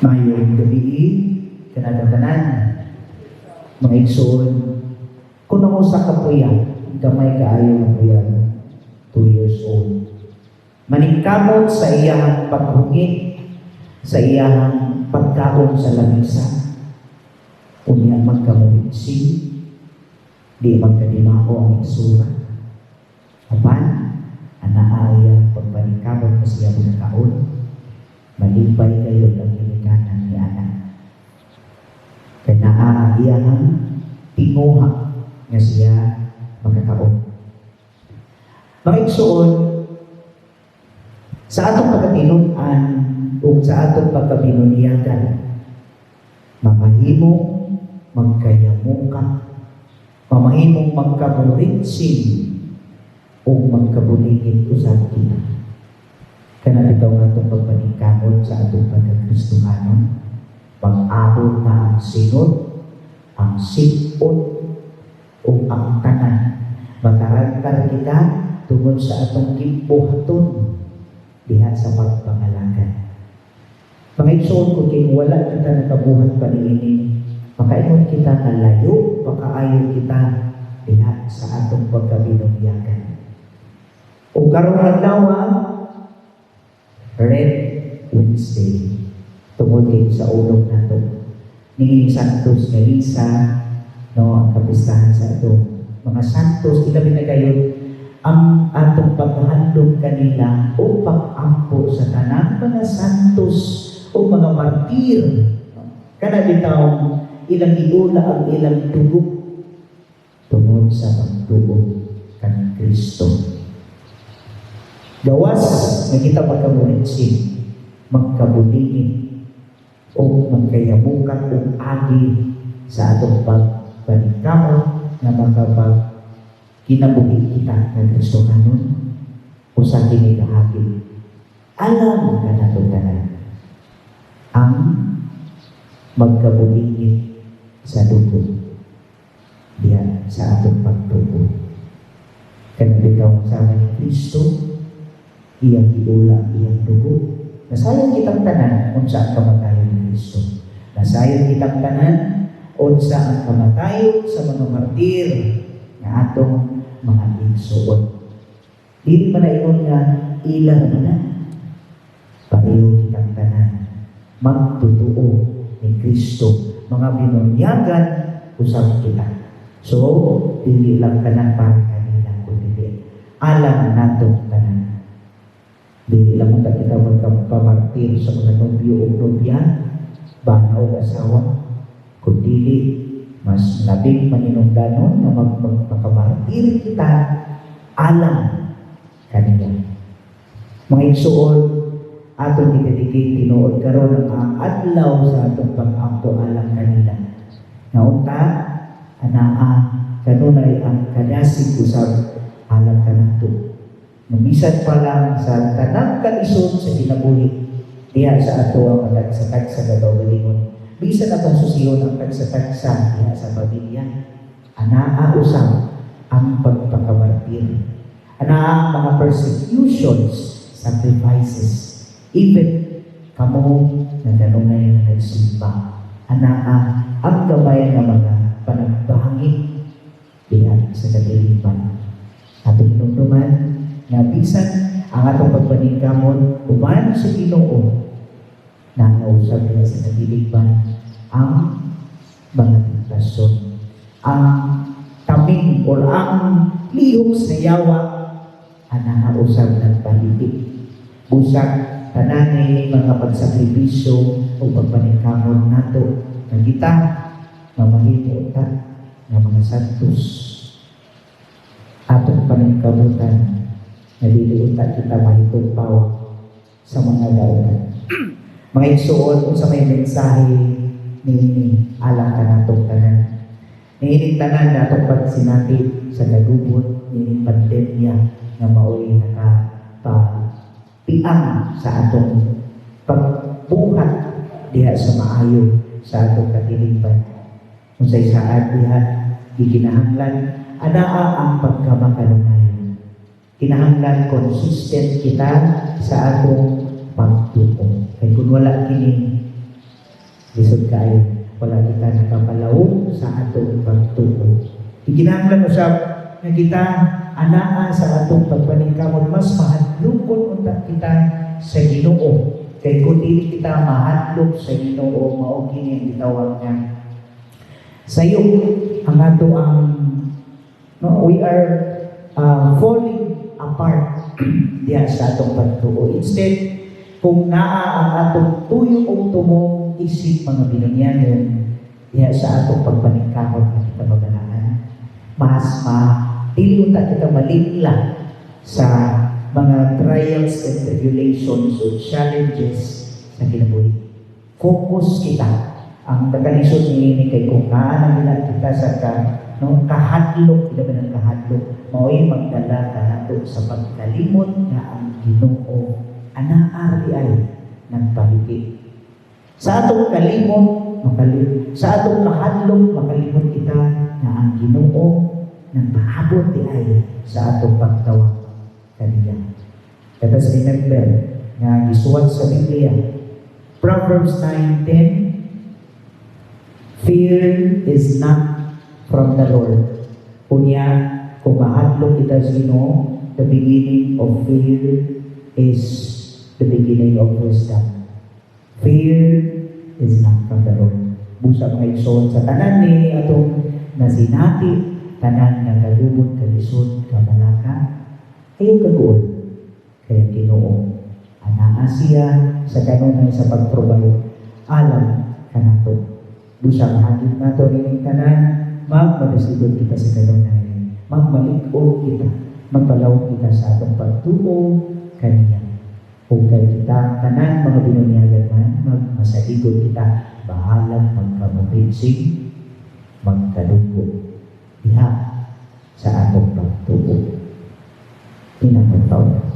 Mayong gabi, kanadatanan, mga igsoon, kung ako sa kapuyan, gamay kaayo ng puyan, 2 years old. Maningkamot sa iyang paghungit, sa iyang pagkaon sa lamisa, unya magkamulitsi, di magkadimako ang igsura. Apan, anaaya pagpaningkamot sa iyang pagkaon, malibay kayo ang ginikanan ni anak. Kaya naaayahang tinguha nga siya magkakaon. Mga igsoon, sa atong pagkatinunan o sa atong pagkabinuniyagan, mamahimong magkayamukan, mamahimong magkaburitsin o magkabuligid usab kita. Kana bitaw nga itong pagpaningkamot sa atong pagkakristohanon, pag-ahon na ang sinod, ang sipon, o ang tanan. Matarantar kita tungod sa atong kibuhaton diha sa pagpangalagan. Mga igsoon, kung wala kita nakabuhat pa niini, makaingon kita na layo, makaayon kita diha sa atong pagkabinunyagan. O karong adlaw, Red Wednesday, tungod din sa ulong nato ni Santos nga Lisa, no, ang kapistahan sa ato mga santos, ilabi na kayo ang atong paghandog kanila o pag-ampo sa tanang mga santos o mga martir. Kana bitaw ilang iula ang ilang dugo tungod sa pagtuo kan Kristo. Gawas na kita magkaburitsin, magkabulingin, o magkayamukan o agi sa atong pagpaningkamot na makapag kinabuhi kita ng Kristo kanon o sa kinigahagi. Alam ka na ito ang magkabulingin sa dugo diyan sa atong pagtuo. Kanabitaw sa amin ni Kristo, iyang iula, iyang dugo. Nasayang kitang tanan unsa ang kamatayon ni Kristo. Nasayang kitang tanan unsa ang kamatayon sa mga martir nga atong mga igsoon. Dili man na ingon nga ilang na pareho kitang tanan magtutuo ni Kristo, mga binunyagan usab kita. So, dili lang tanan para kanila kundi alam natong tanan. Dili lang ta kita magpamartir sa mga nobyo o nobya, bana o asawa, kundi mas labing maninungdanon na magpakamartir kita alam kanila. Mga igsoon, atong i-dedicate tinuod karon ang adlaw sa atong pag-ampo alam kanila. Naunta, anaa, kanunay ang kadasig usab alam kanato. Mamisan pa lang sa tanang kalisod sa kinabuhi diha sa ato ang matagsatak sa gagawalingon. Bisan atong susiyon ang tagsa-tagsa diha sa pamilya. Anaa usab ang pagpakamartir. Anaa mga persecutions, sacrifices. Even kamo na kanunay na nagsimba. Anaa ang gamay nga mga panagbangi diha sa kadilipan. Atong hinumduman nga bisan ang atong pagpaningkamot uban sa Ginoo na nausap nila sa kadilipan ang mga tentasyon, ang taming o ang lihok sa yawa ang nausap ng palibig. Busak tanan ni mga pagsakripisyo o pagpaningkamot nato na kita mamahimo ta ng mga santos atong paningkamutan na diliutan kita mahitupaw sa mga daunan. Mga igsoon sa may mensahe ni alang ka natong tanan. Niining tanan natong pagsinati sa nagubot, niining pandemya na mao'y nakapiang sa atong pagbuhat diha sa maayo sa atong katilipan. Kung sa isaad diha, giginahanglan, anaa ang pagkamakalunayan. Kinahanglan consistent kita sa atong pagtuo. Kaya kung wala kini Lisod kayo, wala kita nakapalawon sa atong pagtuo. Iginahanglan usab nga kita anaa sa atong pagpaningkamot, mas mahadlokon unta kita sa Ginoo. Kay kung dili kita mahadlok sa Ginoo, mao kini ang gitawag nga sayo ang ato ang we are falling apart diya sa atong pagtuo. Instead, kung naa ang atong tuyo o tumong isip mga binunyanon diya sa atong pagpaningkamot na kita magalaan, mas dili ta kita malingla sa mga trials and tribulations o challenges sa kinabuhi. Focus kita. Ang tagalisod ni kay kung naan nila kita sa kahadlok, kita ba ng kahadlok, mao'y magdala ka nato sa pagkalimot na ang Ginoo anaari ay nagpahigit. Sa atong kalimot, sa atong kahadlok, makalimot kita na ang Ginoo nagpahabot di ay sa atong pagtawag kaniya. Let us remember nga gisuwat sa Biblia, Proverbs 9:10, fear is not from the Lord. Kunya, kung mahadlok kita sa Ginoo, the beginning of fear is the beginning of wisdom. Fear is not from the Lord. Busa mga igsoon sa tanan ni atong nasinati, tanan nga kalubot, kalisod, kabalaka, ayaw kagoon. Kaya Ginoo, anaa siya sa kanunay sa pag-provide. Alam ka na to. Busang hagit na to rin tanan, magmadasigod kita sa kanunay. Magmalig-o kita, magpalaw kita sa atong pagtuo kaniya. Kung kay kita, tanan mga binunyagan man, magmasaligod kita, bahalang magkamupinsig, magkalugo, diha sa atong pagtuo. Pinapataw.